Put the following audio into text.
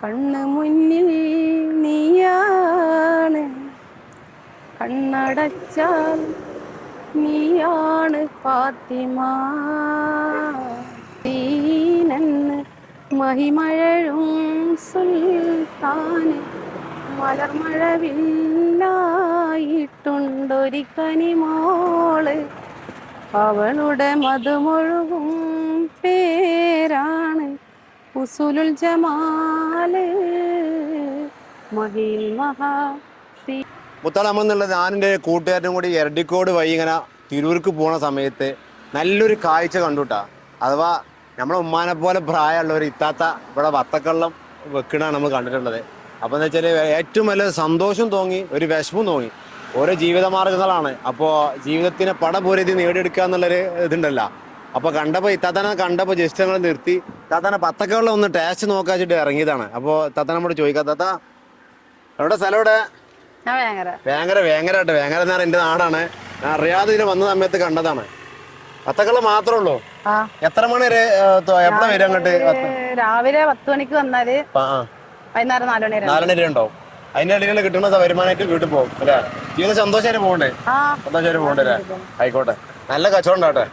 കണ്ണ് മുന്നിൽ നീയാണ്, കണ്ണടച്ചാൽ നീയാണ് ഫാത്തിമ. ദീനന്ന് മഹിമഴഴും സുൽത്താന്, മലർമഴവില്ലായിട്ടുണ്ടൊരു കനിമോള്. അവളുടെ മധുമൊഴുകും പേരാണ് ഉസുലുൽ ജമാല് മഹിൽ മഹാ. മുത്തളമെന്നുള്ള ഞാനെൻ്റെ കൂട്ടുകാരനും കൂടി എരടിക്കോട് വഴി ഇങ്ങനെ തിരൂർക്ക് പോണ സമയത്ത് നല്ലൊരു കാഴ്ച കണ്ടുട്ടാ. അഥവാ നമ്മളെ ഉമ്മാനെ പോലെ പ്രായമുള്ള ഒരു ഇത്താത്ത ഇവിടെ വത്തക്കള്ളം വെക്കണാണ് നമ്മൾ കണ്ടിട്ടുള്ളത്. അപ്പോൾ എന്ന് വെച്ചാൽ ഏറ്റവും വലിയ സന്തോഷം തോന്നി, ഒരു വിഷമം തോന്നി. ഓരോ ജീവിതമാർഗ്ഗങ്ങളാണ്. അപ്പോൾ ജീവിതത്തിനെ പടപൂരതി നേടിയെടുക്കുക എന്നുള്ളൊരു ഇതുണ്ടല്ലോ. അപ്പോൾ കണ്ടപ്പോൾ ഇത്താത്തനെ കണ്ടപ്പോൾ ജസ്റ്റ് ഞങ്ങൾ നിർത്തി താത്താനെ വത്തക്കള്ളം ഒന്ന് ടേസ്റ്റ് നോക്കാച്ചിട്ട് ഇറങ്ങിയതാണ്. അപ്പോൾ താത്ത നമ്മോട് ചോദിക്കാം, താത്ത എവിടെ സ്ഥലം എവിടെ? വേങ്ങര. വേങ്ങരാട്ടെ. വേങ്ങര എന്ന് പറഞ്ഞാൽ എൻ്റെ നാടാണ്. ഞാൻ അറിയാതെ ഇതിൽ വന്ന സമയത്ത് കണ്ടതാണ്. വത്തക്കള്ളം മാത്രമേ ഉള്ളൂ? എത്ര മണി വരെ എവിടെ വരും അങ്ങോട്ട്? രാവിലെ 10 മണിക്ക് വന്നാല് വൈകുന്നേരം 4 മണി വരെ ഉണ്ടാവും. അതിന്റെ ഇടയിൽ കിട്ടുന്ന വരുമാനമായിട്ട് വീട്ടിൽ പോകും അല്ലേ? ജീവിതം സന്തോഷമായിട്ട് പോകണ്ടേ? സന്തോഷമായിട്ട് പോകണ്ടേ? ആയിക്കോട്ടെ, നല്ല കച്ചവടം ഉണ്ടാവട്ടെ.